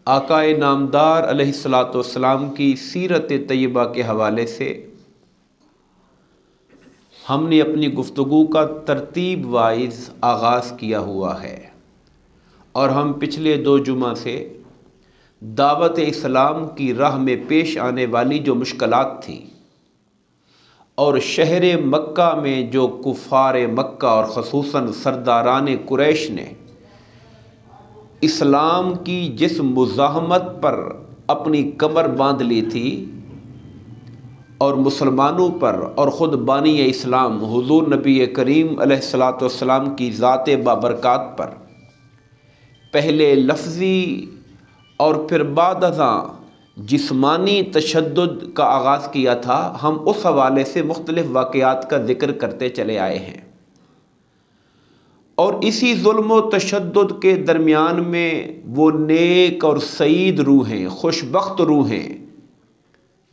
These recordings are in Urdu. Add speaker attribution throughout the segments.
Speaker 1: آقائے نامدار علیہ الصلاۃ والسلام کی سیرت طیبہ کے حوالے سے ہم نے اپنی گفتگو کا ترتیب وائز آغاز کیا ہوا ہے، اور ہم پچھلے 2 جمعہ سے دعوت اسلام کی راہ میں پیش آنے والی جو مشکلات تھیں اور شہر مکہ میں جو کفار مکہ اور خصوصاً سرداران قریش نے اسلام کی جس مزاحمت پر اپنی کمر باندھ لی تھی اور مسلمانوں پر اور خود بانی اسلام حضور نبی کریم علیہ الصلاۃ والسلام کی ذات بابرکات پر پہلے لفظی اور پھر بعد ازاں جسمانی تشدد کا آغاز کیا تھا، ہم اس حوالے سے مختلف واقعات کا ذکر کرتے چلے آئے ہیں، اور اسی ظلم و تشدد کے درمیان میں وہ نیک اور سعید روحیں، خوشبخت روحیں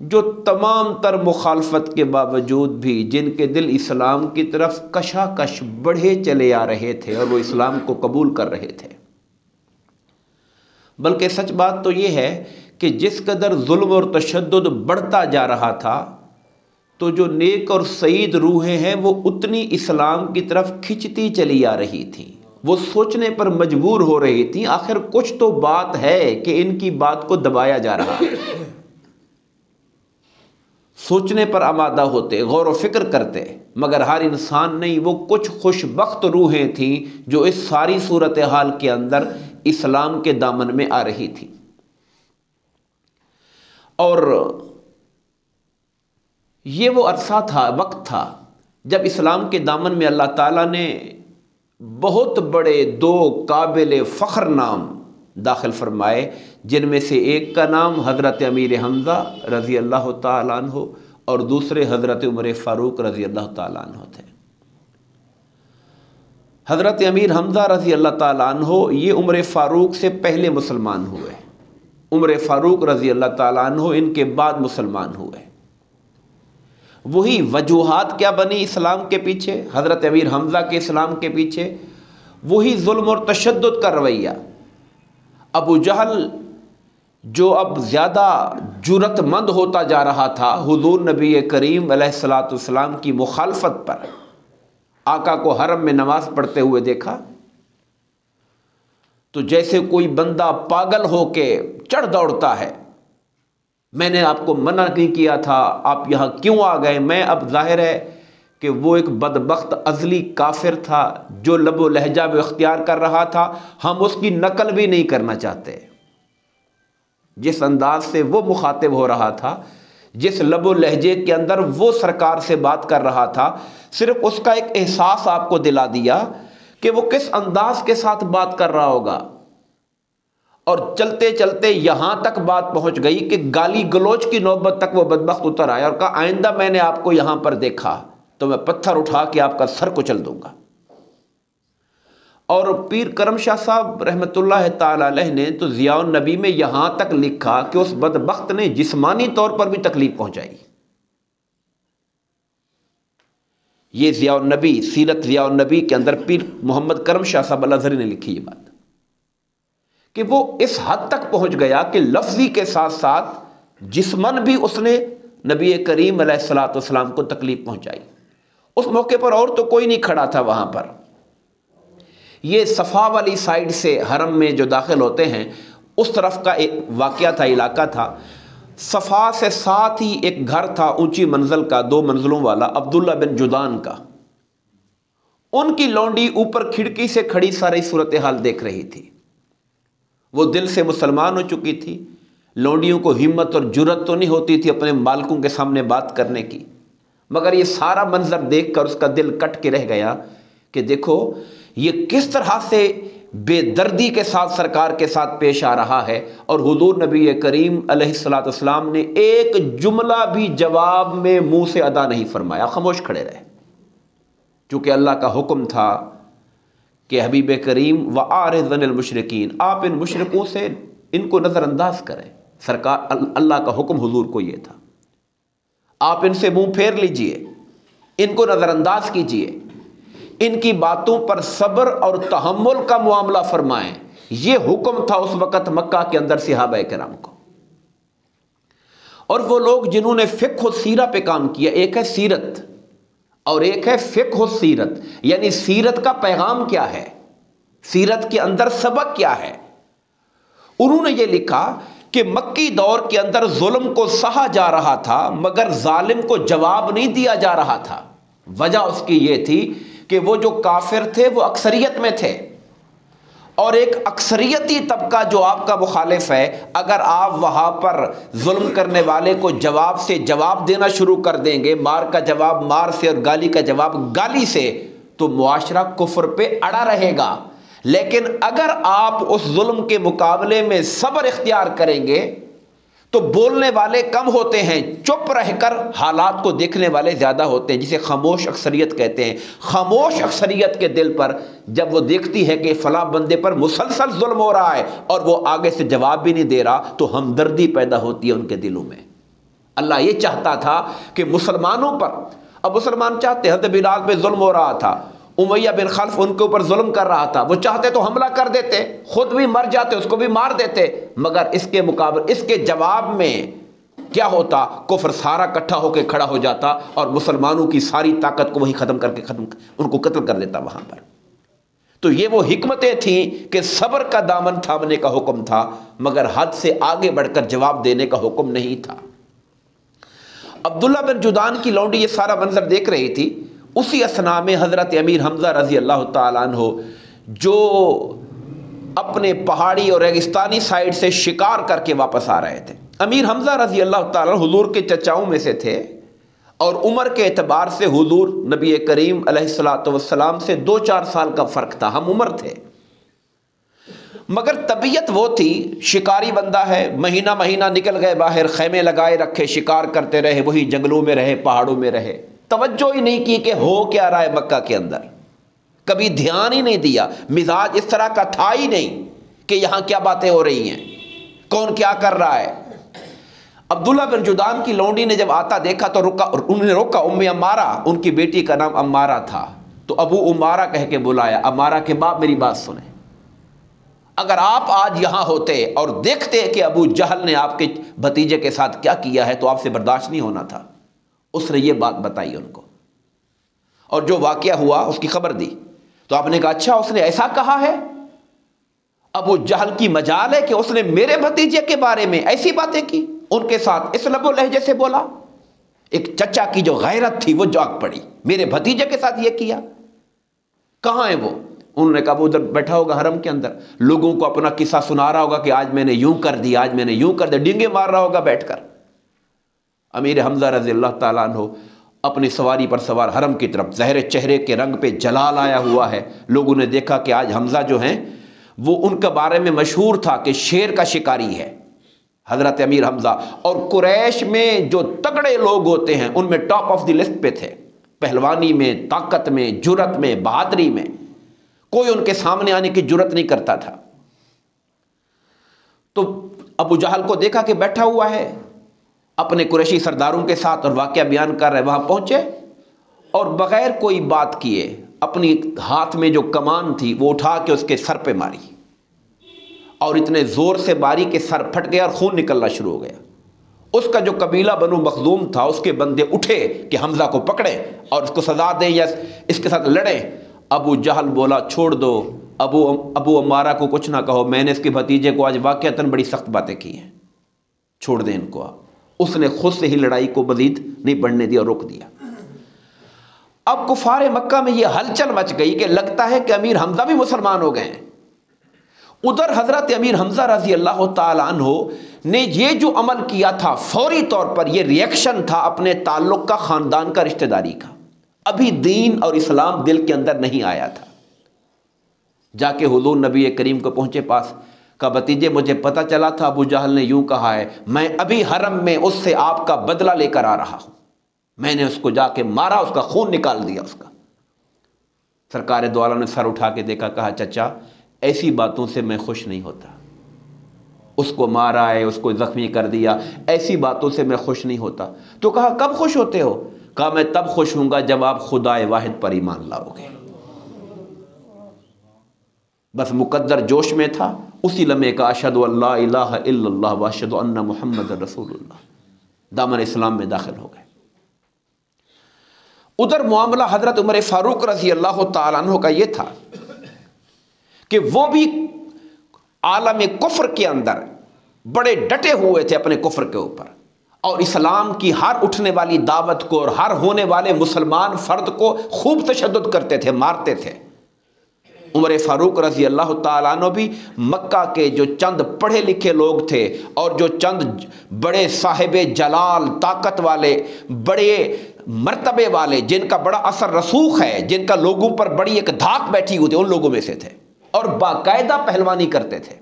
Speaker 1: جو تمام تر مخالفت کے باوجود بھی جن کے دل اسلام کی طرف کشاکش بڑھے چلے آ رہے تھے اور وہ اسلام کو قبول کر رہے تھے۔ بلکہ سچ بات تو یہ ہے کہ جس قدر ظلم اور تشدد بڑھتا جا رہا تھا تو جو نیک اور سعید روحیں ہیں وہ اتنی اسلام کی طرف کھنچتی چلی آ رہی تھیں، وہ سوچنے پر مجبور ہو رہی تھیں آخر کچھ تو بات ہے کہ ان کی بات کو دبایا جا رہا ہے۔ سوچنے پر آمادہ ہوتے، غور و فکر کرتے، مگر ہر انسان نہیں، وہ کچھ خوش بخت روحیں تھیں جو اس ساری صورتحال کے اندر اسلام کے دامن میں آ رہی تھی۔ اور یہ وہ عرصہ تھا، وقت تھا جب اسلام کے دامن میں اللہ تعالیٰ نے بہت بڑے 2 قابل فخر نام داخل فرمائے، جن میں سے ایک کا نام حضرت امیر حمزہ رضی اللہ تعالیٰ عنہ اور دوسرے حضرت عمر فاروق رضی اللہ تعالیٰ عنہ تھے۔ حضرت امیر حمزہ رضی اللہ تعالیٰ عنہ یہ عمر فاروق سے پہلے مسلمان ہوئے، عمر فاروق رضی اللہ تعالیٰ عنہ ان کے بعد مسلمان ہوئے۔ وہی وجوہات کیا بنی اسلام کے پیچھے، حضرت امیر حمزہ کے اسلام کے پیچھے وہی ظلم اور تشدد کا رویہ۔ ابو جہل جو اب زیادہ جرأت مند ہوتا جا رہا تھا حضور نبی کریم علیہ الصلاۃ والسلام کی مخالفت پر، آقا کو حرم میں نماز پڑھتے ہوئے دیکھا تو جیسے کوئی بندہ پاگل ہو کے چڑھ دوڑتا ہے، میں نے آپ کو منع نہیں کیا تھا، آپ یہاں کیوں آ گئے؟ میں اب ظاہر ہے کہ وہ ایک بدبخت ازلی کافر تھا جو لب و لہجہ بھی اختیار کر رہا تھا، ہم اس کی نقل بھی نہیں کرنا چاہتے۔ جس انداز سے وہ مخاطب ہو رہا تھا، جس لب و لہجے کے اندر وہ سرکار سے بات کر رہا تھا، صرف اس کا ایک احساس آپ کو دلا دیا کہ وہ کس انداز کے ساتھ بات کر رہا ہوگا، اور چلتے چلتے یہاں تک بات پہنچ گئی کہ گالی گلوچ کی نوبت تک وہ بدبخت اتر آیا اور کہا آئندہ میں نے آپ کو یہاں پر دیکھا تو میں پتھر اٹھا کے آپ کا سر کچل دوں گا۔ اور پیر کرم شاہ صاحب رحمۃ اللہ تعالی علیہ نے تو ضیاء النبی میں یہاں تک لکھا کہ اس بدبخت نے جسمانی طور پر بھی تکلیف پہنچائی۔ یہ ضیاء النبی، سیرت ضیاء النبی کے اندر پیر محمد کرم شاہ صاحب الازہری نے لکھی یہ بات کہ وہ اس حد تک پہنچ گیا کہ لفظی کے ساتھ ساتھ جسمن بھی اس نے نبی کریم علیہ الصلاۃ والسلام کو تکلیف پہنچائی۔ اس موقع پر اور تو کوئی نہیں کھڑا تھا وہاں پر۔ یہ صفا والی سائیڈ سے حرم میں جو داخل ہوتے ہیں اس طرف کا ایک واقعہ تھا، علاقہ تھا۔ صفا سے ساتھ ہی ایک گھر تھا اونچی منزل کا، 2 منزلوں والا، عبداللہ بن جدان کا۔ ان کی لونڈی اوپر کھڑکی سے کھڑی ساری صورتحال دیکھ رہی تھی۔ وہ دل سے مسلمان ہو چکی تھی، لونڈیوں کو ہمت اور جرأت تو نہیں ہوتی تھی اپنے مالکوں کے سامنے بات کرنے کی، مگر یہ سارا منظر دیکھ کر اس کا دل کٹ کے رہ گیا کہ دیکھو یہ کس طرح سے بے دردی کے ساتھ سرکار کے ساتھ پیش آ رہا ہے، اور حضور نبی کریم علیہ الصلاۃ والسلام نے ایک جملہ بھی جواب میں منہ سے ادا نہیں فرمایا، خاموش کھڑے رہے، چونکہ اللہ کا حکم تھا کہ حبیب کریم وَأَعْرِضْ عَنِ الْمُشْرِكِينَ، آپ ان مشرکوں سے ان کو نظر انداز کریں۔ سرکار اللہ کا حکم حضور کو یہ تھا، آپ ان سے منہ پھیر لیجئے، ان کو نظر انداز کیجئے، ان کی باتوں پر صبر اور تحمل کا معاملہ فرمائیں، یہ حکم تھا اس وقت مکہ کے اندر صحابہ کرام کو. اور وہ لوگ جنہوں نے فقہ و سیرہ پہ کام کیا، ایک ہے سیرت اور ایک ہے فقہ و سیرت، یعنی سیرت کا پیغام کیا ہے، سیرت کے اندر سبق کیا ہے. انہوں نے یہ لکھا کہ مکی دور کے اندر ظلم کو سہا جا رہا تھا مگر ظالم کو جواب نہیں دیا جا رہا تھا. وجہ اس کی یہ تھی کہ وہ جو کافر تھے وہ اکثریت میں تھے، اور ایک اکثریتی طبقہ جو آپ کا مخالف ہے، اگر آپ وہاں پر ظلم کرنے والے کو جواب سے جواب دینا شروع کر دیں گے، مار کا جواب مار سے اور گالی کا جواب گالی سے، تو معاشرہ کفر پہ اڑا رہے گا. لیکن اگر آپ اس ظلم کے مقابلے میں صبر اختیار کریں گے تو بولنے والے کم ہوتے ہیں، چپ رہ کر حالات کو دیکھنے والے زیادہ ہوتے ہیں، جسے خاموش اکثریت کہتے ہیں. خاموش اکثریت کے دل پر جب وہ دیکھتی ہے کہ فلاں بندے پر مسلسل ظلم ہو رہا ہے اور وہ آگے سے جواب بھی نہیں دے رہا، تو ہمدردی پیدا ہوتی ہے ان کے دلوں میں. اللہ یہ چاہتا تھا کہ مسلمانوں پر، اب مسلمان چاہتے، حضرت بلال پہ ظلم ہو رہا تھا، امیہ بن خلف ان کے اوپر ظلم کر رہا تھا، وہ چاہتے تو حملہ کر دیتے، خود بھی مر جاتے، اس کو بھی مار دیتے، مگر اس کے مقابل، اس کے جواب میں کیا ہوتا، کفر سارا اکٹھا ہو کے کھڑا ہو جاتا اور مسلمانوں کی ساری طاقت کو وہی ختم کر کے ان کو قتل کر دیتا وہاں پر. تو یہ وہ حکمتیں تھیں کہ صبر کا دامن تھامنے کا حکم تھا مگر حد سے آگے بڑھ کر جواب دینے کا حکم نہیں تھا. عبداللہ بن جدعان کی لونڈی یہ سارا منظر دیکھ رہی تھی. اسی اثناء میں حضرت امیر حمزہ رضی اللہ تعالیٰ عنہ جو اپنے پہاڑی اور ریگستانی سائڈ سے شکار کر کے واپس آ رہے تھے. امیر حمزہ رضی اللہ تعالیٰ عنہ حضور کے چچاؤں میں سے تھے اور عمر کے اعتبار سے حضور نبی کریم علیہ الصلوۃ والسلام سے 2-4 سال کا فرق تھا، ہم عمر تھے. مگر طبیعت وہ تھی، شکاری بندہ ہے، مہینہ مہینہ نکل گئے باہر، خیمے لگائے رکھے، شکار کرتے رہے، وہی جنگلوں میں رہے، پہاڑوں میں رہے، توجہ ہی نہیں کی کہ ہو کیا رہا ہے مکہ کے اندر، کبھی دھیان ہی نہیں دیا. مزاج اس طرح کا تھا ہی نہیں کہ یہاں کیا باتیں ہو رہی ہیں، کون کیا کر رہا ہے. عبداللہ بن جدعان کی لونڈی نے جب آتا دیکھا تو رکا، انہوں نے روکا. ام امارہ، ان کی بیٹی کا نام امارہ تھا، تو ابو امارہ کہہ کے بلایا. امارہ کے باپ میری بات سنیں، اگر آپ آج یہاں ہوتے اور دیکھتے کہ ابو جہل نے آپ کے بھتیجے کے ساتھ کیا کیا ہے تو آپ سے برداشت نہیں ہونا تھا. اس نے یہ بات بتائی ان کو اور جو واقعہ ہوا اس کی خبر دی. تو آپ نے کہا اچھا اس نے ایسا کہا ہے؟ ابو جہل کی مجال ہے کہ اس نے میرے بھتیجے کے بارے میں ایسی باتیں کی، ان کے ساتھ اس لب و لہجے سے بولا. ایک چچا کی جو غیرت تھی وہ جاگ پڑی، میرے بھتیجے کے ساتھ یہ کیا، کہاں ہے وہ؟ انہوں نے کہا وہ ادھر بیٹھا ہوگا حرم کے اندر، لوگوں کو اپنا قصہ سنا رہا ہوگا کہ آج میں نے یوں کر دیا، آج میں نے یوں کر دیا، ڈینگے مار رہا ہوگا بیٹھ کر. امیر حمزہ رضی اللہ تعالیٰ عنہ اپنی سواری پر سوار حرم کی طرف، ظاہر چہرے کے رنگ پہ جلال آیا ہوا ہے. لوگوں نے دیکھا کہ آج حمزہ جو ہیں وہ ان کے بارے میں مشہور تھا کہ شیر کا شکاری ہے حضرت امیر حمزہ، اور قریش میں جو تگڑے لوگ ہوتے ہیں ان میں ٹاپ آف دی لسٹ پہ تھے، پہلوانی میں، طاقت میں، جرت میں، بہادری میں. کوئی ان کے سامنے آنے کی جرت نہیں کرتا تھا. تو ابو جہل کو دیکھا کہ بیٹھا ہوا ہے اپنے قریشی سرداروں کے ساتھ اور واقعہ بیان کر رہے، وہاں پہنچے اور بغیر کوئی بات کیے اپنی ہاتھ میں جو کمان تھی وہ اٹھا کے اس کے سر پہ ماری، اور اتنے زور سے ماری کہ سر پھٹ گیا اور خون نکلنا شروع ہو گیا. اس کا جو قبیلہ بنو مخزوم تھا اس کے بندے اٹھے کہ حمزہ کو پکڑیں اور اس کو سزا دیں یا اس کے ساتھ لڑیں. ابو جہل بولا چھوڑ دو، ابو امارہ کو کچھ نہ کہو، میں نے اس کے بھتیجے کو آج واقعتاً بڑی سخت باتیں کی ہیں، چھوڑ دیں ان کو. آپ اس نے خود سے ہی لڑائی کو مزید نہیں بڑھنے دیا اور روک دیا. اب کفار مکہ میں یہ ہلچل مچ گئی کہ لگتا ہے کہ امیر حمزہ بھی مسلمان ہو گئے ہیں. ادھر حضرت امیر حمزہ رضی اللہ تعالیٰ عنہ نے یہ جو عمل کیا تھا فوری طور پر یہ ریئیکشن تھا اپنے تعلق کا، خاندان کا، رشتہ داری کا. ابھی دین اور اسلام دل کے اندر نہیں آیا تھا. جا کے حضور نبی کریم کو پہنچے پاس، کہا بھتیجے مجھے پتہ چلا تھا ابو جہل نے یوں کہا ہے، میں ابھی حرم میں اس سے آپ کا بدلہ لے کر آ رہا ہوں، میں نے اس کو جا کے مارا، اس کا خون نکال دیا اس کا. سرکار دو عالم نے سر اٹھا کے دیکھا، کہا چچا ایسی باتوں سے میں خوش نہیں ہوتا، اس کو مارا ہے، اس کو زخمی کر دیا، ایسی باتوں سے میں خوش نہیں ہوتا. تو کہا کب خوش ہوتے ہو؟ کہا میں تب خوش ہوں گا جب آپ خدا واحد پر ایمان لاؤ گے. بس مقدر جوش میں تھا، اسی لمحے کا اشہد ان لا الہ الا اللہ واشہد ان محمد رسول اللہ، دامن اسلام میں داخل ہو گئے۔ ادھر معاملہ حضرت عمر فاروق رضی اللہ تعالیٰ عنہ کا یہ تھا کہ وہ بھی عالم کفر کے اندر بڑے ڈٹے ہوئے تھے اپنے کفر کے اوپر، اور اسلام کی ہر اٹھنے والی دعوت کو اور ہر ہونے والے مسلمان فرد کو خوب تشدد کرتے تھے، مارتے تھے۔ عمر فاروق رضی اللہ تعالیٰ عنہ بھی مکہ کے جو چند پڑھے لکھے لوگ تھے اور جو چند بڑے صاحب جلال، طاقت والے، بڑے مرتبے والے، جن کا بڑا اثر رسوخ ہے، جن کا لوگوں پر بڑی ایک دھاک بیٹھی ہوئی تھی، ان لوگوں میں سے تھے، اور باقاعدہ پہلوانی کرتے تھے۔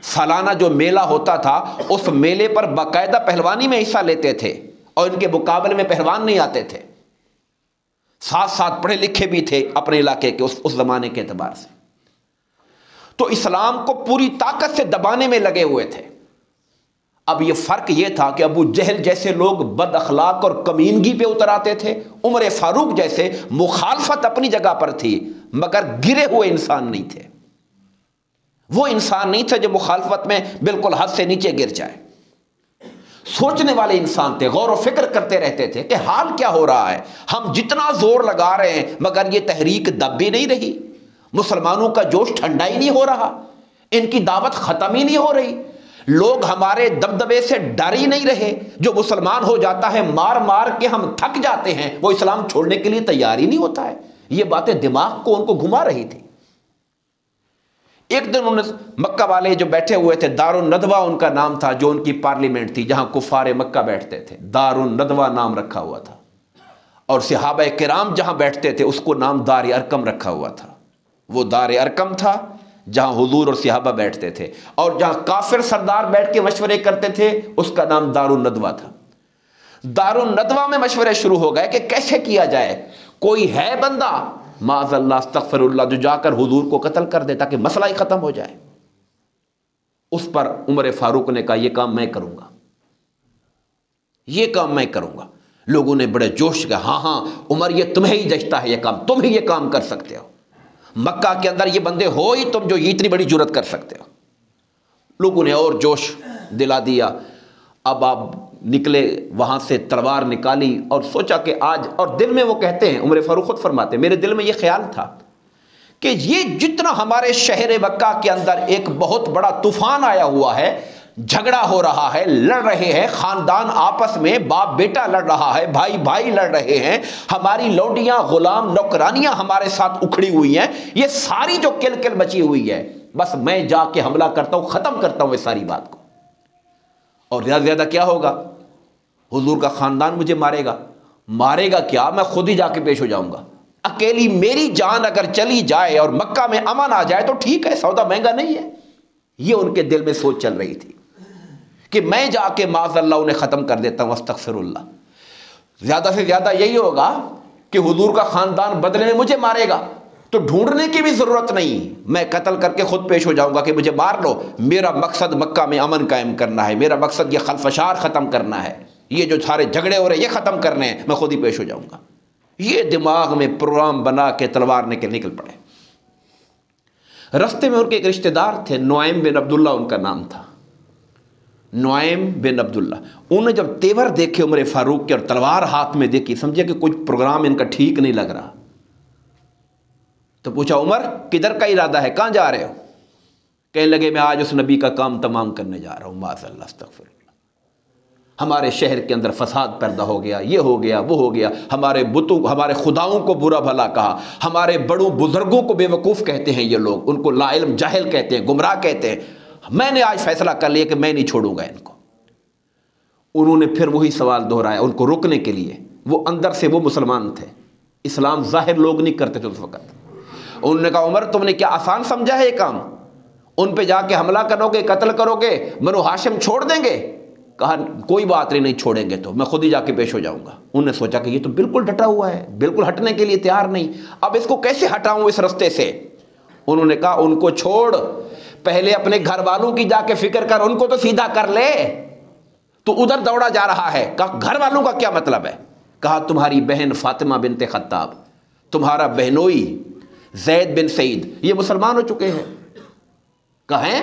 Speaker 1: سالانہ جو میلہ ہوتا تھا اس میلے پر باقاعدہ پہلوانی میں حصہ لیتے تھے، اور ان کے مقابلے میں پہلوان نہیں آتے تھے۔ ساتھ ساتھ پڑھے لکھے بھی تھے اپنے علاقے کے اس زمانے کے اعتبار سے، تو اسلام کو پوری طاقت سے دبانے میں لگے ہوئے تھے۔ اب یہ فرق یہ تھا کہ ابو جہل جیسے لوگ بد اخلاق اور کمینگی پہ اتر آتے تھے، عمر فاروق جیسے مخالفت اپنی جگہ پر تھی مگر گرے ہوئے انسان نہیں تھے۔ وہ انسان نہیں تھا جو مخالفت میں بالکل حد سے نیچے گر جائے، سوچنے والے انسان تھے، غور و فکر کرتے رہتے تھے کہ حال کیا ہو رہا ہے، ہم جتنا زور لگا رہے ہیں مگر یہ تحریک دب بھی نہیں رہی، مسلمانوں کا جوش ٹھنڈا ہی نہیں ہو رہا، ان کی دعوت ختم ہی نہیں ہو رہی، لوگ ہمارے دبدبے سے ڈر ہی نہیں رہے، جو مسلمان ہو جاتا ہے مار مار کے ہم تھک جاتے ہیں، وہ اسلام چھوڑنے کے لیے تیار ہی نہیں ہوتا ہے۔ یہ باتیں دماغ کو ان کو گھما رہی تھی۔ ایک دن انہوں نے مکہ والے جو بیٹھے ہوئے تھے، دار الندوہ ان کا نام تھا، جو ان کی پارلیمنٹ تھی جہاں کفار مکہ بیٹھتے تھے، دار الندوہ نام رکھا ہوا تھا، اور صحابہ کرام جہاں بیٹھتے تھے اس کو نام دار ارقم رکھا ہوا تھا۔ وہ دار ارقم تھا جہاں حضور اور صحابہ بیٹھتے تھے، اور جہاں کافر سردار بیٹھ کے مشورے کرتے تھے اس کا نام دار الندوہ تھا۔ دار الندوہ میں مشورے شروع ہو گئے کہ کیسے کیا جائے، کوئی ہے بندہ معاذ اللہ استغفر اللہ جو جا کر حضور کو قتل کر دے تاکہ مسئلہ ہی ختم ہو جائے۔ اس پر عمر فاروق نے کہا یہ کام میں کروں گا، یہ کام میں کروں گا۔ لوگوں نے بڑے جوش کا ہاں ہاں عمر یہ تمہیں ہی جچتا ہے، یہ کام تم ہی یہ کام کر سکتے ہو، مکہ کے اندر یہ بندے ہو ہی تم جو اتنی بڑی جرت کر سکتے ہو۔ لوگوں نے اور جوش دلا دیا۔ اب آپ نکلے وہاں سے، تلوار نکالی اور سوچا کہ آج، اور دل میں وہ کہتے ہیں، عمر فاروق خود فرماتے ہیں میرے دل میں یہ خیال تھا کہ یہ جتنا ہمارے شہر مکہ کے اندر ایک بہت بڑا طوفان آیا ہوا ہے، جھگڑا ہو رہا ہے، لڑ رہے ہیں خاندان آپس میں، باپ بیٹا لڑ رہا ہے، بھائی بھائی لڑ رہے ہیں، ہماری لونڈیاں غلام نوکرانیاں ہمارے ساتھ اکھڑی ہوئی ہیں، یہ ساری جو کل کل مچی ہوئی ہے، بس میں جا کے حملہ کرتا ہوں، ختم کرتا ہوں اس ساری بات کو، اور زیادہ سے زیادہ کیا ہوگا، حضور کا خاندان مجھے مارے گا، مارے گا کیا، میں خود ہی جا کے پیش ہو جاؤں گا، اکیلی میری جان اگر چلی جائے اور مکہ میں امن آ جائے تو ٹھیک ہے، سودا مہنگا نہیں ہے۔ یہ ان کے دل میں سوچ چل رہی تھی کہ میں جا کے معاذ اللہ انہیں ختم کر دیتا ہوں، استغفر اللہ۔ زیادہ سے زیادہ یہی ہوگا کہ حضور کا خاندان بدلے میں مجھے مارے گا تو ڈھونڈنے کی بھی ضرورت نہیں، میں قتل کر کے خود پیش ہو جاؤں گا کہ مجھے مار لو، میرا مقصد مکہ میں امن قائم کرنا ہے، میرا مقصد یہ خلفشار ختم کرنا ہے، یہ جو سارے جھگڑے ہو رہے ہیں یہ ختم کرنے ہیں، میں خود ہی پیش ہو جاؤں گا۔ یہ دماغ میں پروگرام بنا کے تلوار نکل پڑے۔ رستے میں ان کے ایک رشتہ دار تھے، نعیم بن عبداللہ ان کا نام تھا، نعیم بن عبداللہ۔ انہوں نے جب تیور دیکھے عمر فاروق کے اور تلوار ہاتھ میں دیکھی، سمجھے کہ کچھ پروگرام ان کا ٹھیک نہیں لگ رہا، تو پوچھا عمر کدھر کا ارادہ ہے، کہاں جا رہے ہو؟ کہنے لگے میں آج اس نبی کا کام تمام کرنے جا رہا ہوں، معاذ اللہ استغفر اللہ، ہمارے شہر کے اندر فساد پیدا ہو گیا، یہ ہو گیا وہ ہو گیا، ہمارے بتوں ہمارے خداؤں کو برا بھلا کہا، ہمارے بڑوں بزرگوں کو بے وقوف کہتے ہیں یہ لوگ، ان کو لا علم جاہل کہتے ہیں، گمراہ کہتے ہیں، میں نے آج فیصلہ کر لیا کہ میں نہیں چھوڑوں گا ان کو۔ انہوں نے پھر وہی سوال دہرایا ان کو روکنے کے لیے، وہ اندر سے وہ مسلمان تھے، اسلام ظاہر لوگ نہیں کرتے تھے اس وقت۔ انہوں نے کہا عمر تم نے کیا آسان سمجھا ہے یہ کام، ان پہ جا کے حملہ کرو گے، قتل کرو گے، بنو ہاشم چھوڑ دیں گے؟ کہا کوئی بات نہیں چھوڑیں گے تو میں خود ہی جا کے پیش ہو جاؤں گا۔ انہوں نے سوچا کہ یہ تو بالکل ڈٹا ہوا ہے، بالکل ہٹنے کے لیے تیار نہیں، اب اس کو کیسے ہٹاؤں اس رستے سے؟ انہوں نے کہا ان کو چھوڑ، پہلے اپنے گھر والوں کی جا کے فکر کر، ان کو تو سیدھا کر لے، تو ادھر دوڑا جا رہا ہے۔ کہا گھر والوں کا کیا مطلب ہے؟ کہا تمہاری بہن فاطمہ بنت خطاب، تمہارا بہنوئی زید بن سعید یہ مسلمان ہو چکے ہیں، کہیں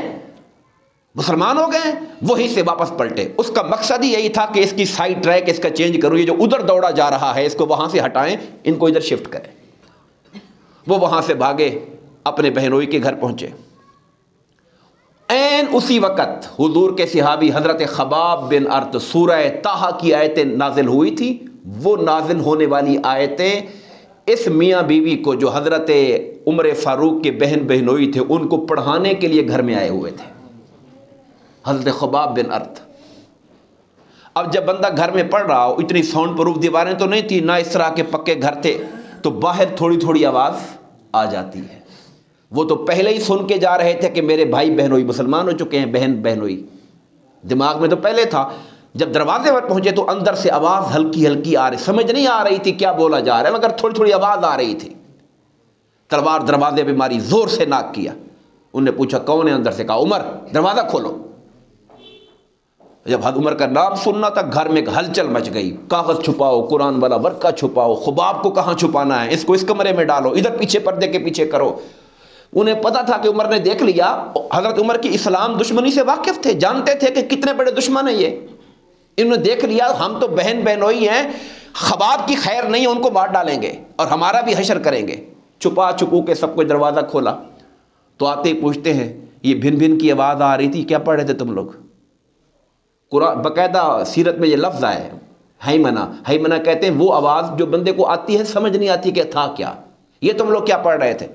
Speaker 1: مسلمان ہو گئے، وہیں سے واپس پلٹے۔ اس کا مقصد ہی یہی تھا کہ اس کی سائڈ ٹریک اس کا چینج کروں، یہ جو ادھر دوڑا جا رہا ہے اس کو وہاں سے ہٹائیں، ان کو ادھر شفٹ کریں۔ وہ وہاں سے بھاگے، اپنے بہنوئی کے گھر پہنچے۔ این اسی وقت حضور کے صحابی حضرت خباب بن ارت سورہ طٰہٰ کی آیتیں نازل ہوئی تھی۔ وہ نازل ہونے والی آیتیں اس میاں بیوی کو جو حضرت عمر فاروق کے بہن بہنوئی تھے ان کو پڑھانے کے لیے گھر میں آئے ہوئے تھے، حضرت خباب بن ارت۔ اب جب بندہ گھر میں پڑھ رہا ہو، اتنی ساؤنڈ پروف دیواریں تو نہیں تھی، نہ اس طرح کے پکے گھر تھے، تو باہر تھوڑی تھوڑی آواز آ جاتی ہے۔ وہ تو پہلے ہی سن کے جا رہے تھے کہ میرے بھائی بہنوئی مسلمان ہو چکے ہیں، بہن بہنوئی دماغ میں تو پہلے تھا۔ جب دروازے پر پہنچے تو اندر سے آواز ہلکی ہلکی آ رہی، سمجھ نہیں آ رہی تھی کیا بولا جا رہا ہے، مگر تھوڑی تھوڑی آواز آ رہی تھی۔ تلوار دروازے پہ ماری، زور سے ناک کیا۔ انہوں نے پوچھا کون ہے؟ اندر سے کہا عمر، دروازہ کھولو۔ جب عمر کا نام سننا تھا گھر میں ایک ہلچل مچ گئی، کاغذ چھپاؤ، قرآن والا ورقہ چھپاؤ، خباب کو کہاں چھپانا ہے، اس کو اس کمرے میں ڈالو، ادھر پیچھے پردے کے پیچھے کرو۔ انہیں پتا تھا کہ عمر نے دیکھ لیا، حضرت عمر کی اسلام دشمنی سے واقف تھے، جانتے تھے کہ کتنے بڑے دشمن ہیں یہ۔ انہوں نے دیکھ لیا ہم تو بہن بہنوئی ہیں، خباب کی خیر نہیں ہے، ان کو مار ڈالیں گے اور ہمارا بھی حشر کریں گے۔ چھپا چھپو کے سب کو دروازہ کھولا تو آتے ہی پوچھتے ہیں یہ بھن بھن کی آواز آ رہی تھی، کیا پڑھ رہے تھے تم لوگ؟ قرآن باقاعدہ سیرت میں یہ لفظ آئے، ہیمنا۔ ہیمنا کہتے ہیں وہ آواز جو بندے کو آتی ہے سمجھ نہیں آتی کہ تھا کیا، یہ تم لوگ کیا پڑھ رہے تھے؟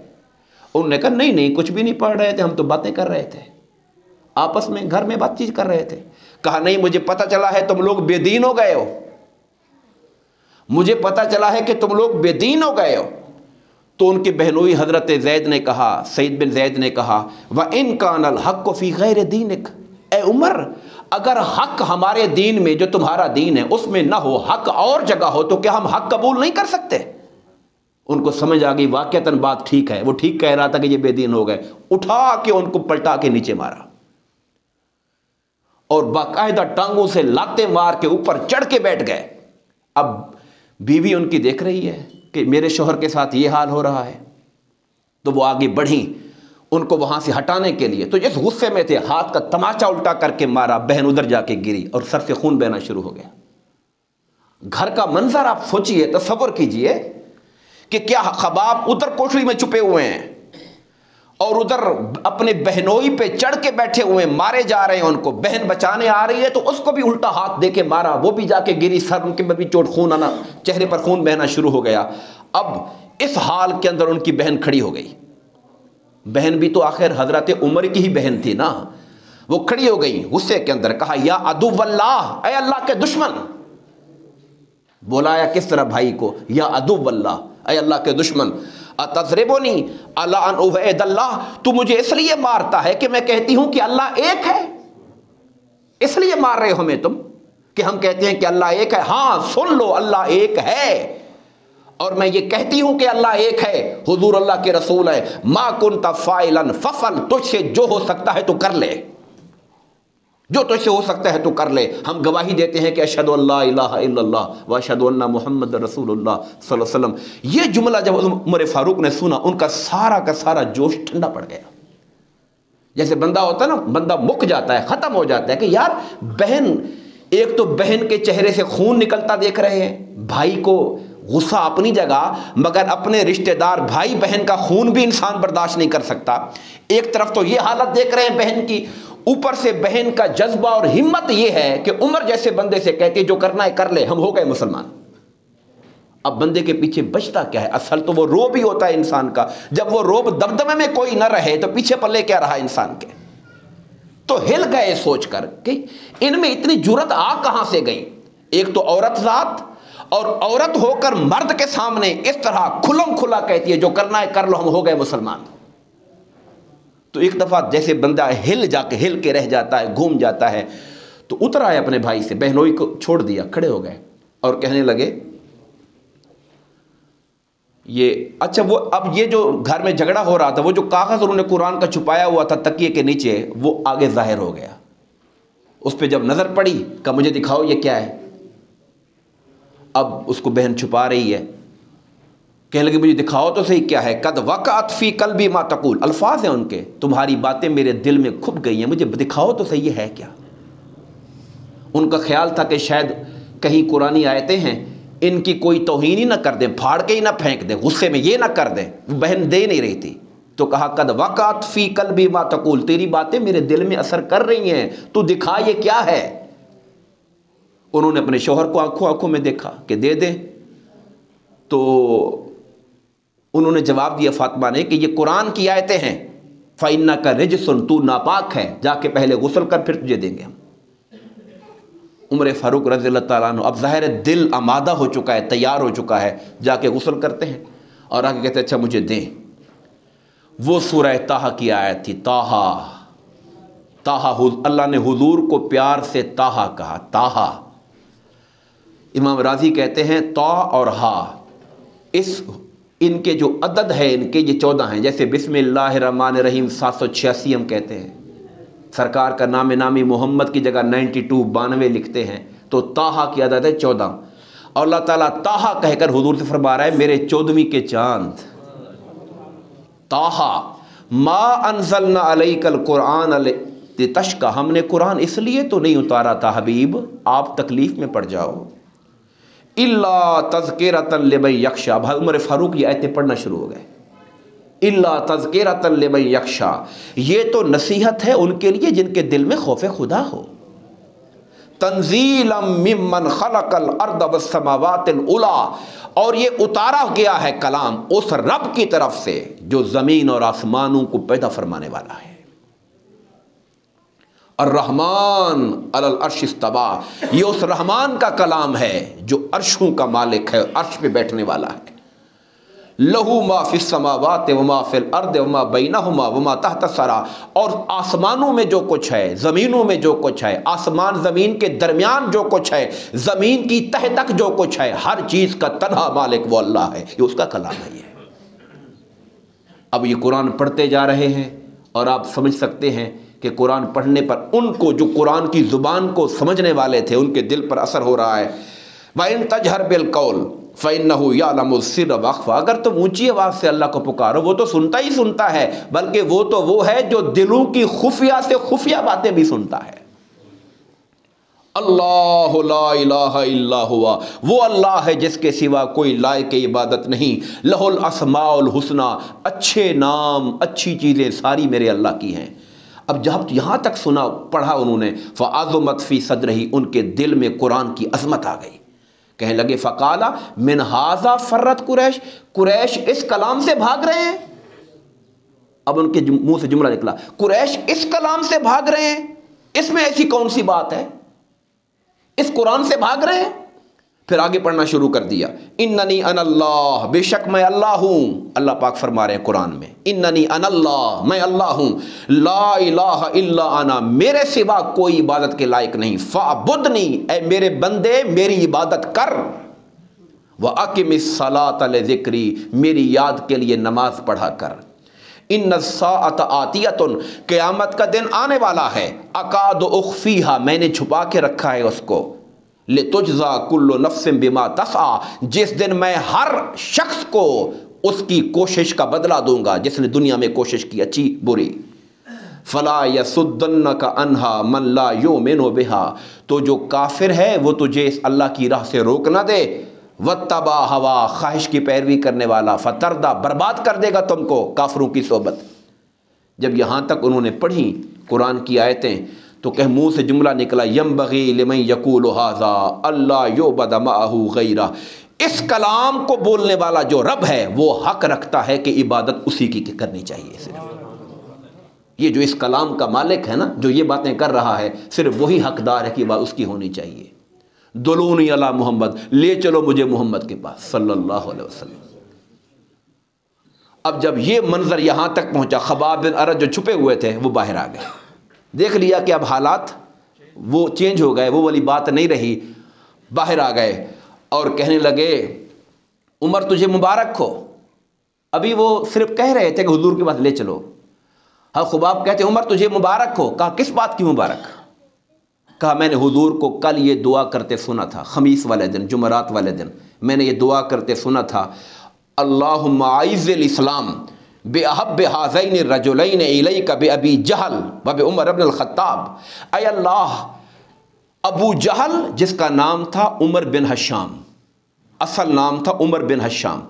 Speaker 1: انہوں نے کہا نہیں کچھ بھی نہیں پڑھ رہے تھے، ہم تو باتیں کر رہے تھے، آپس میں گھر میں بات چیت کر رہے تھے۔ کہا نہیں مجھے پتا چلا ہے تم لوگ بے دین ہو گئے ہو، مجھے پتا چلا ہے کہ تم لوگ بے دین ہو گئے ہو۔ تو ان کے بہنوئی حضرت زید نے کہا، سعید بن زید نے کہا وَإِن كَانَ الْحَقُّ فِي غَيْرِ دِينِكَ، اے عمر اگر حق ہمارے دین میں جو تمہارا دین ہے اس میں نہ ہو، حق اور جگہ ہو، تو کیا ہم حق قبول نہیں کر سکتے؟ ان کو سمجھ آ گئی واقعتاً بات ٹھیک ہے، وہ ٹھیک کہہ رہا تھا کہ یہ بے دین ہو گئے۔ اٹھا کے ان کو پلٹا کے نیچے مارا اور باقاعدہ ٹانگوں سے لاتے مار کے اوپر چڑھ کے بیٹھ گئے۔ اب بیوی ان کی دیکھ رہی ہے کہ میرے شوہر کے ساتھ یہ حال ہو رہا ہے، تو وہ آگے بڑھی ان کو وہاں سے ہٹانے کے لیے، تو جس غصے میں تھے ہاتھ کا تماچا الٹا کر کے مارا، بہن ادھر جا کے گری اور سر سے خون بہنا شروع ہو گیا۔ گھر کا منظر آپ سوچئے، تصور کیجئے کہ کیا خباب ادھر کوٹری میں چھپے ہوئے ہیں اور ادھر اپنے بہنوئی پہ چڑھ کے بیٹھے ہوئے ہیں، مارے جا رہے ہیں ان کو، بہن بچانے آ رہی ہے تو اس کو بھی الٹا ہاتھ دے کے مارا، وہ بھی جا کے گری، سر ان کے بھی چوٹ، خون آنا، چہرے پر خون بہنا شروع ہو گیا۔ اب اس حال کے اندر ان کی بہن کھڑی ہو گئی، بہن بھی تو آخر حضرت عمر کی ہی بہن تھی نا، وہ کھڑی ہو گئی غصے کے اندر، کہا یا عدو اللہ، اے اللہ کے دشمن۔ بولایا کس طرح بھائی کو، یا عدو اللہ، اے اللہ کے دشمن، اتضربنی علی ان اوحد اللہ، تو مجھے اس لیے مارتا ہے کہ میں کہتی ہوں کہ اللہ ایک ہے، اس لیے مار رہے ہو ہمیں تم کہ ہم کہتے ہیں کہ اللہ ایک ہے؟ ہاں سن لو، اللہ ایک ہے، اور میں یہ کہتی ہوں کہ اللہ ایک ہے، حضور اللہ کے رسول ہے، ما کنت فاعلا ففعل، تجھ سے جو ہو سکتا ہے تو کر لے، جو تجھ سے ہو سکتا ہے تو کر لے۔ ہم گواہی دیتے ہیں کہ اشہد ان لا الہ الا اللہ واشہد ان محمد رسول اللہ صلی اللہ علیہ وسلم۔ یہ جملہ جب عمر فاروق نے سنا، ان کا سارا جوش ٹھنڈا پڑ گیا۔ جیسے بندہ ہوتا ہے نا، بندہ مک جاتا ہے، ختم ہو جاتا ہے کہ یار بہن، ایک تو بہن کے چہرے سے خون نکلتا دیکھ رہے ہیں، بھائی کو غصہ اپنی جگہ، مگر اپنے رشتہ دار بھائی بہن کا خون بھی انسان برداشت نہیں کر سکتا۔ ایک طرف تو یہ حالت دیکھ رہے ہیں بہن کی، اوپر سے بہن کا جذبہ اور ہمت یہ ہے کہ عمر جیسے بندے سے کہتے جو کرنا ہے کر لے، ہم ہو گئے مسلمان۔ اب بندے کے پیچھے بچتا کیا ہے؟ اصل تو وہ روب ہی ہوتا ہے انسان کا، جب وہ روب دمدمے میں کوئی نہ رہے تو پیچھے پلے کیا رہا انسان کے؟ تو ہل گئے سوچ کر کہ ان میں اتنی جرت آ کہاں سے گئی؟ ایک تو عورت ذات، اور عورت ہو کر مرد کے سامنے اس طرح کھلم کھلا کہتی ہے جو کرنا ہے کر لو، ہم ہو گئے مسلمان۔ تو ایک دفعہ جیسے بندہ ہل کے رہ جاتا ہے، گھوم جاتا ہے، تو اتر آئے اپنے بھائی سے، بہنوئی کو چھوڑ دیا، کھڑے ہو گئے اور کہنے لگے اچھا وہ اب یہ جو گھر میں جھگڑا ہو رہا تھا، وہ جو کاغذ انہوں نے قرآن کا چھپایا ہوا تھا تکیے کے نیچے، وہ آگے ظاہر ہو گیا۔ اس پہ جب نظر پڑی کہ مجھے دکھاؤ یہ کیا ہے۔ اب اس کو بہن چھپا رہی ہے، کہنے لگے مجھے دکھاؤ تو صحیح کیا ہے. قد وقعت فی قلبی ما تقول، الفاظ ہیں ان کے، تمہاری باتیں میرے دل میں کھپ گئی ہیں، مجھے دکھاؤ تو صحیح ہے کیا. ان کا خیال تھا کہ شاید کہیں قرآنی آیتیں ہیں ان کی کوئی توہین ہی نہ کر دیں، پھاڑ کے ہی نہ پھینک دیں، غصے میں یہ نہ کر دیں. بہن دے نہیں رہی تھی تو کہا قد وقعت فی قلبی ما تقول، تیری باتیں میرے دل میں اثر کر رہی ہیں، تو دکھا یہ کیا ہے. انہوں نے اپنے شوہر کو آنکھوں میں دیکھا کہ دے دیں، تو انہوں نے جواب دیا فاطمہ نے کہ یہ قرآن کی آیتیں ہیں. فَإِنَّكَ رِجْسٌ، تو ناپاک ہے، جا کے پہلے غسل کر پھر تجھے دیں گے ہم. عمر فاروق رضی اللہ تعالیٰ عنہ، اب ظاہر دل آمادہ ہو چکا ہے، تیار ہو چکا ہے، جا کے غسل کرتے ہیں اور آگے کہتے ہیں اچھا مجھے دیں. وہ سورہ طٰہٰ کی آیت تھی. طٰہٰ، اللہ نے حضور کو پیار سے طٰہٰ کہا. طٰہٰ، امام راضی کہتے ہیں طا اور ہا ان کے جو عدد ہے ان کے یہ 14 ہیں. جیسے بسم اللہ الرحمن الرحیم 786 ہم کہتے ہیں، سرکار کا نام نامی محمد کی جگہ 92 لکھتے ہیں، تو طٰہٰ کی عدد ہے 14. اور اللہ تعالیٰ طٰہٰ کہہ کر حضور سے فرما رہا ہے میرے 14ویں کے چاند. طٰہٰ ما انزلنا علیک القرآن لتشقی، ہم نے قرآن اس لیے تو نہیں اتارا تھا حبیب آپ تکلیف میں پڑ جاؤ. الا تذکرۃ لمن یخشی، اب عمر فاروق یہ آیتیں پڑھنا شروع ہو گئے. الا تذکرۃ لمن یخشی، یہ تو نصیحت ہے ان کے لیے جن کے دل میں خوف خدا ہو. تنزیلا ممن خلق الارض والسماوات العلی، اور یہ اتارا گیا ہے کلام اس رب کی طرف سے جو زمین اور آسمانوں کو پیدا فرمانے والا ہے. الرحمن علی العرش استوی، یہ اس رحمان کا کلام ہے جو عرشوں کا مالک ہے، عرش پہ بیٹھنے والا ہے. لہو ما فی السماوات وما فی الارض وما بینہما وما تحت الثری، اور آسمانوں میں جو کچھ ہے، زمینوں میں جو کچھ ہے، آسمان زمین کے درمیان جو کچھ ہے، زمین کی تہ تک جو کچھ ہے، ہر چیز کا تنہا مالک وہ اللہ ہے. یہ اس کا کلام ہے. یہ اب یہ قرآن پڑھتے جا رہے ہیں اور آپ سمجھ سکتے ہیں کہ قرآن پڑھنے پر ان کو جو قرآن کی زبان کو سمجھنے والے تھے ان کے دل پر اثر ہو رہا ہے. وَإِن تَجْهَرْ بِالْقَوْلِ فَإِنَّهُ يَعْلَمُ السِّرَّ وَأَخْفَى، اگر تم اونچی آواز سے اللہ کو پکارو وہ تو سنتا ہی سنتا ہے، بلکہ وہ ہے جو دلوں کی خفیہ سے خفیہ باتیں بھی سنتا ہے. اللہ لا الہ الا ہوا، وہ اللہ ہے جس کے سوا کوئی لائق عبادت نہیں. لہ الاسماء الحسنی، اچھے نام اچھی چیزیں ساری میرے اللہ کی ہیں. اب جب یہاں تک سنا پڑھا انہوں نے، فعظمت فی صدرہ، ان کے دل میں قرآن کی عظمت آ گئی. کہنے لگے فقال من ھذا فرت قریش، قریش اس کلام سے بھاگ رہے ہیں. اب ان کے منہ سے جملہ نکلا قریش اس کلام سے بھاگ رہے ہیں، اس میں ایسی کون سی بات ہے، اس قرآن سے بھاگ رہے ہیں. پھر آگے پڑھنا شروع کر دیا. اننی انا اللہ، بے شک میں اللہ ہوں. اللہ پاک فرما رہے ہیں قرآن میں اننی انا اللہ، میں اللہ ہوں. لا الہ الا انا، میرے سوا کوئی عبادت کے لائق نہیں. فاعبدنی، اے میرے بندے میری عبادت کر. واقم الصلاۃ لذکری، میری یاد کے لیے نماز پڑھا کر. ان الساعۃ آتیۃ، قیامت کا دن آنے والا ہے. اکاد اخفیھا، میں نے چھپا کے رکھا ہے اس کو. لتجزا کل نفس بما تسعی، جس دن میں ہر شخص کو اس کی کوشش کا بدلہ دوں گا جس نے دنیا میں کوشش کی اچھی بری. فلا یصدنک عنہا من لا یؤمن بہا، تو جو کافر ہے وہ تجھے اس اللہ کی راہ سے روک نہ دے. واتبع ہوا، خواہش کی پیروی کرنے والا. فتردہ، برباد کر دے گا تم کو کافروں کی صحبت. جب یہاں تک انہوں نے پڑھی قرآن کی آیتیں تو کہ منہ سے جملہ نکلا ینبغی لمن یقول ھذا اللہ یعبد معہ غیرہ، اس کلام کو بولنے والا جو رب ہے وہ حق رکھتا ہے کہ عبادت اسی کی کرنی چاہیے. صرف یہ جو اس کلام کا مالک ہے نا، جو یہ باتیں کر رہا ہے، صرف وہی حقدار ہے کہ بات اس کی ہونی چاہیے. دلونی علی محمد، لے چلو مجھے محمد کے پاس صلی اللہ علیہ وسلم. اب جب یہ منظر یہاں تک پہنچا، خباب بن ارد جو چھپے ہوئے تھے وہ باہر آ گئے. دیکھ لیا کہ اب حالات وہ چینج ہو گئے، وہ والی بات نہیں رہی. باہر آ گئے اور کہنے لگے عمر تجھے مبارک ہو. ابھی وہ صرف کہہ رہے تھے کہ حضور کے پاس لے چلو. ہاں خباب کہتے عمر تجھے مبارک ہو. کہا کس بات کی مبارک؟ کہا میں نے حضور کو کل یہ دعا کرتے سنا تھا، خمیس والے دن، جمعرات والے دن میں نے یہ دعا کرتے سنا تھا. اللہم اعز الاسلام بأحب هذین الرجلین الیک بأبی جہل و بعمر بن الخطاب. اے اللہ، ابو جہل جس کا نام تھا عمر بن حشام، اصل نام تھا عمر بن حشام،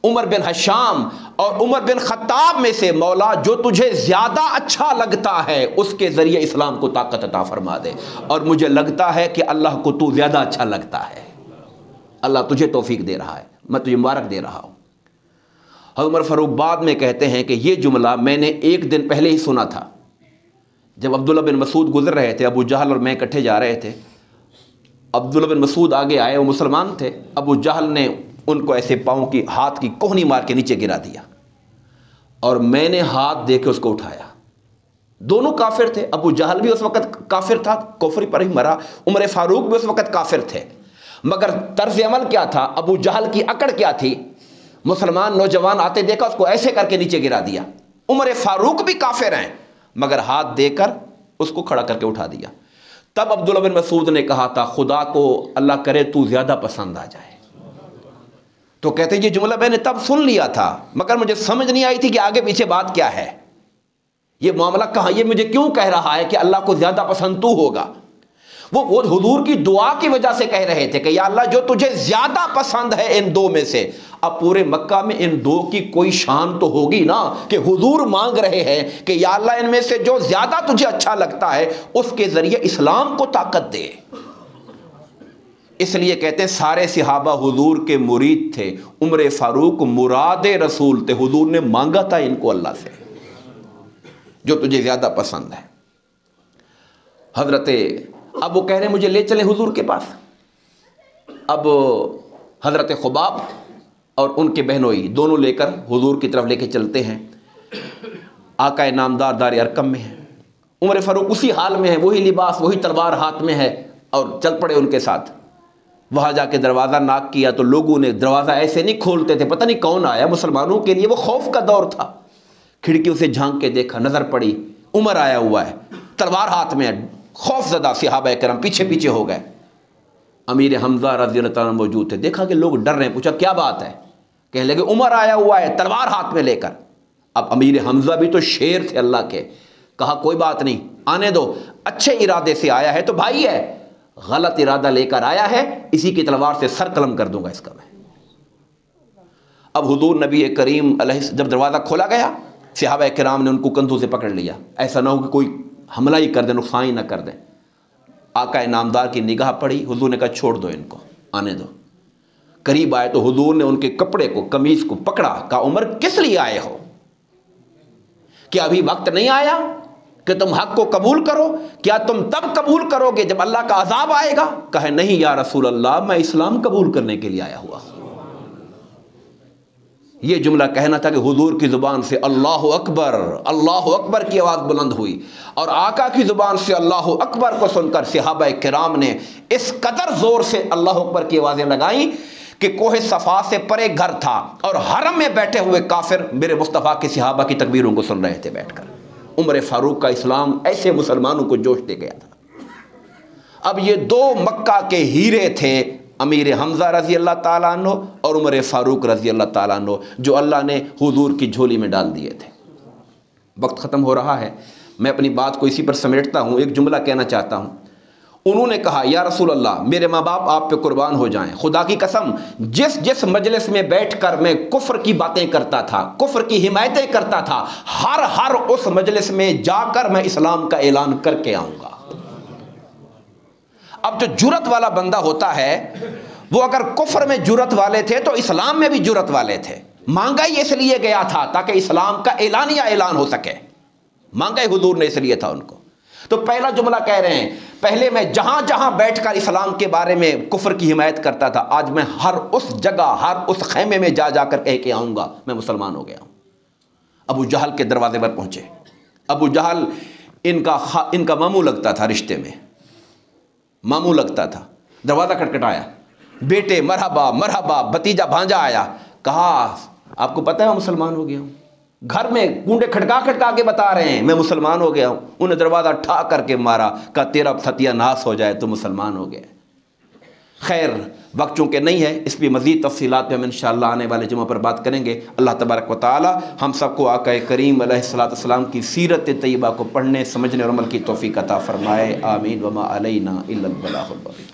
Speaker 1: عمر بن حشام اور عمر بن خطاب میں سے مولا جو تجھے زیادہ اچھا لگتا ہے اس کے ذریعے اسلام کو طاقت عطا فرما دے. اور مجھے لگتا ہے کہ اللہ کو تو زیادہ اچھا لگتا ہے. اللہ تجھے توفیق دے رہا ہے، میں تجھے مبارک دے رہا ہوں. عمر فاروق بعد میں کہتے ہیں کہ یہ جملہ میں نے ایک دن پہلے ہی سنا تھا. جب عبداللہ بن مسعود گزر رہے تھے، ابو جہل اور میں اکٹھے جا رہے تھے. عبداللہ بن مسعود آگے آئے، وہ مسلمان تھے. ابو جہل نے ان کو ایسے پاؤں کی ہاتھ کی کوہنی مار کے نیچے گرا دیا، اور میں نے ہاتھ دے کے اس کو اٹھایا. دونوں کافر تھے. ابو جہل بھی اس وقت کافر تھا، کفر پر ہی مرا. عمر فاروق بھی اس وقت کافر تھے. مگر طرز عمل کیا تھا؟ ابو جہل کی اکڑ کیا تھی؟ مسلمان نوجوان آتے دیکھا، اس کو ایسے کر کے نیچے گرا دیا. عمر فاروق بھی کافر ہیں مگر ہاتھ دے کر اس کو کھڑا کر کے اٹھا دیا. تب عبداللہ بن مسعود نے کہا تھا خدا کو اللہ کرے تو زیادہ پسند آ جائے. تو کہتے ہیں یہ جملہ میں نے تب سن لیا تھا مگر مجھے سمجھ نہیں آئی تھی کہ آگے پیچھے بات کیا ہے، یہ معاملہ کہاں، یہ مجھے کیوں کہہ رہا ہے کہ اللہ کو زیادہ پسند تو ہوگا. وہ حضور کی دعا کی وجہ سے کہہ رہے تھے کہ یا اللہ جو تجھے زیادہ پسند ہے ان دو میں سے. اب پورے مکہ میں ان دو کی کوئی شان تو ہوگی نا کہ حضور مانگ رہے ہیں کہ یا اللہ ان میں سے جو زیادہ تجھے اچھا لگتا ہے اس کے ذریعے اسلام کو طاقت دے. اس لیے کہتے ہیں سارے صحابہ حضور کے مرید تھے. عمر فاروق مراد رسول تھے. حضور نے مانگا تھا ان کو اللہ سے جو تجھے زیادہ پسند ہے. اب وہ کہہ رہے ہیں مجھے لے چلیں حضور کے پاس. اب حضرت خباب اور ان کے بہنوئی دونوں لے کر حضور کی طرف لے کے چلتے ہیں. آقا نامدار دار ارقم میں ہے. عمر فاروق اسی حال میں ہے، وہی لباس، وہی تلوار ہاتھ میں ہے، اور چل پڑے ان کے ساتھ. وہاں جا کے دروازہ ناک کیا تو لوگوں نے دروازہ ایسے نہیں کھولتے تھے، پتہ نہیں کون آیا. مسلمانوں کے لیے وہ خوف کا دور تھا. کھڑکیوں سے جھانک کے دیکھا، نظر پڑی عمر آیا ہوا ہے، تلوار ہاتھ میں ہے. خوف زدہ صحابہ کرام پیچھے پیچھے ہو گئے. امیر حمزہ رضی اللہ تعالیٰ موجود تھے. دیکھا کہ لوگ ڈر رہے ہیں، پوچھا کیا بات ہے؟ کہنے لگے عمر آیا ہوا ہے تلوار ہاتھ میں لے کر. اب امیر حمزہ بھی تو شیر تھے اللہ کے. کہا کوئی بات نہیں، آنے دو، اچھے ارادے سے آیا ہے تو بھائی ہے، غلط ارادہ لے کر آیا ہے، اسی کی تلوار سے سر قلم کر دوں گا اس کا میں. اب حضور نبی کریم علیہ جب دروازہ کھولا گیا، صحابہ کرام نے ان کو کندھوں سے پکڑ لیا، ایسا نہ ہو کہ کوئی حملہ ہی کر دے، نقصان ہی نہ کر دے. آقا نامدار کی نگاہ پڑی، حضور نے کہا چھوڑ دو ان کو، آنے دو. قریب آئے تو حضور نے ان کے کپڑے کو، قمیض کو پکڑا. کہا عمر کس لیے آئے ہو؟ کیا ابھی وقت نہیں آیا کہ تم حق کو قبول کرو؟ کیا تم تب قبول کرو گے جب اللہ کا عذاب آئے گا؟ کہے نہیں یا رسول اللہ، میں اسلام قبول کرنے کے لیے آیا ہوا. یہ جملہ کہنا تھا کہ حضور کی زبان سے اللہ اکبر، اللہ اکبر کی آواز بلند ہوئی، اور آقا کی زبان سے اللہ اکبر کو سن کر صحابہ کرام نے اس قدر زور سے اللہ اکبر کی آوازیں لگائیں کہ کوہ صفا سے پرے گھر تھا اور حرم میں بیٹھے ہوئے کافر میرے مصطفیٰ کے صحابہ کی تکبیروں کو سن رہے تھے بیٹھ کر. عمر فاروق کا اسلام ایسے مسلمانوں کو جوش دے گیا تھا. اب یہ دو مکہ کے ہیرے تھے، امیر حمزہ رضی اللہ تعالیٰ عنہ اور عمر فاروق رضی اللہ تعالیٰ عنہ، جو اللہ نے حضور کی جھولی میں ڈال دیے تھے. وقت ختم ہو رہا ہے، میں اپنی بات کو اسی پر سمیٹتا ہوں. ایک جملہ کہنا چاہتا ہوں. انہوں نے کہا یا رسول اللہ، میرے ماں باپ آپ پہ قربان ہو جائیں، خدا کی قسم جس مجلس میں بیٹھ کر میں کفر کی باتیں کرتا تھا، کفر کی حمایتیں کرتا تھا، ہر اس مجلس میں جا کر میں اسلام کا اعلان کر کے آؤں گا. اب جو جرت والا بندہ ہوتا ہے، وہ اگر کفر میں جرت والے تھے تو اسلام میں بھی جرت والے تھے. مانگا ہی اس لیے گیا تھا تاکہ اسلام کا اعلانیہ اعلان ہو سکے. مانگا ہی حضور نے اس لیے تھا ان کو. تو پہلا جملہ کہہ رہے ہیں، پہلے میں جہاں جہاں بیٹھ کر اسلام کے بارے میں کفر کی حمایت کرتا تھا، آج میں ہر اس جگہ، ہر اس خیمے میں جا کر کہہ کے آؤں گا میں مسلمان ہو گیا ہوں. ابو جہل کے دروازے پر پہنچے. ابو جہل ان کا ماموں لگتا تھا، رشتے میں ماموں لگتا تھا. دروازہ کھٹکھٹایا، بیٹے مرحبا مرحبا، بھتیجا بھانجا آیا. کہا آپ کو پتہ ہے میں مسلمان ہو گیا ہوں. گھر میں کنڈے کھٹکا کے بتا رہے ہیں میں مسلمان ہو گیا ہوں. انہیں دروازہ ٹھا کر کے مارا. کہا تیرا ستیہ ناس ہو جائے تو مسلمان ہو گیا. خیر وقت چونکہ نہیں ہے، اس پہ مزید تفصیلات پہ ہم انشاءاللہ آنے والے جمعہ پر بات کریں گے۔ اللہ تبارک و تعالی ہم سب کو آقا کریم علیہ الصلوۃ والسلام کی سیرت طیبہ کو پڑھنے، سمجھنے اور عمل کی توفیق عطا فرمائے، آمین۔ وما علینا الا البلاغ المبین۔